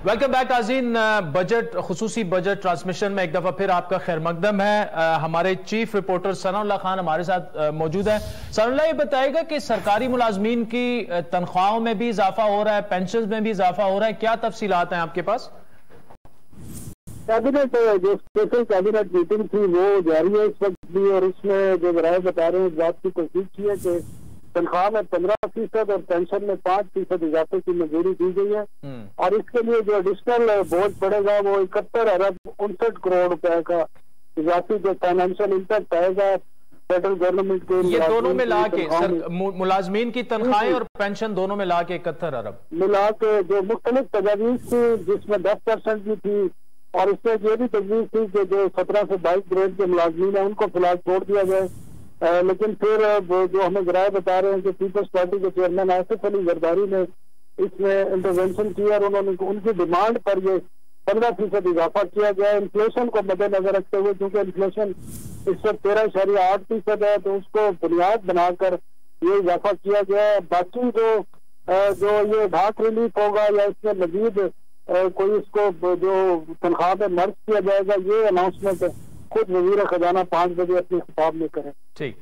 Welcome back नाज़रीन। Budget खुसूसी budget transmission में एक दफा फिर आपका खैर मकदम है। हमारे चीफ रिपोर्टर सनाउल्लाह खान हमारे साथ मौजूद है। सनाउल्लाह, ये बताएगा कि सरकारी मुलाजमीन की तनख्वाहों में भी इजाफा हो रहा है, पेंशन में भी इजाफा हो रहा है, क्या तफसीलात हैं आपके पास? कैबिनेट जो स्पेशल कैबिनेट मीटिंग थी वो जारी है इस वक्त भी, और इसमें जो राय बता रहे हैं इस बात की कोशिश की है कि तनख्वाह में 15% और पेंशन में 5% इजाफे की मंजूरी दी गई है। और इसके लिए जो एडिशनल बोझ पड़ेगा वो 71 अरब 59 करोड़ रुपए का इजाफी जो फाइनेंशियल इम्पैक्ट आएगा फेडरल गवर्नमेंट के। ये दोनों मिला के मुलाजमीन की तनख्वाहें और पेंशन दोनों मिला के 71 अरब मिला के जो मुख्तलिफ तजावीज थी जिसमें 10% की थी, और इसमें ये भी तजवीज थी कि जो 17 से 22 ग्रेड के मुलाजमीन है उनको फिलहाल छोड़ दिया जाए। लेकिन फिर जो हमें जराये बता रहे हैं कि पीपल्स पार्टी के चेयरमैन आसिफ अली जरदारी ने इसमें इंटरवेंशन किया और उन्होंने उनकी डिमांड पर ये 15% इजाफा किया गया। इन्फ्लेशन को मद्देनजर रखते हुए, क्योंकि इन्फ्लेशन इस वक्त 13.8% है, तो उसको बुनियाद बनाकर ये इजाफा किया गया है। बाकी जो ये ढाक रिलीफ होगा या इसमें मजीद कोई इसको जो तनख्वाह में मर्ज किया जाएगा, ये अनाउंसमेंट खुद वजीर खजाना 5 बजे अपने खिताब में करें। ठीक।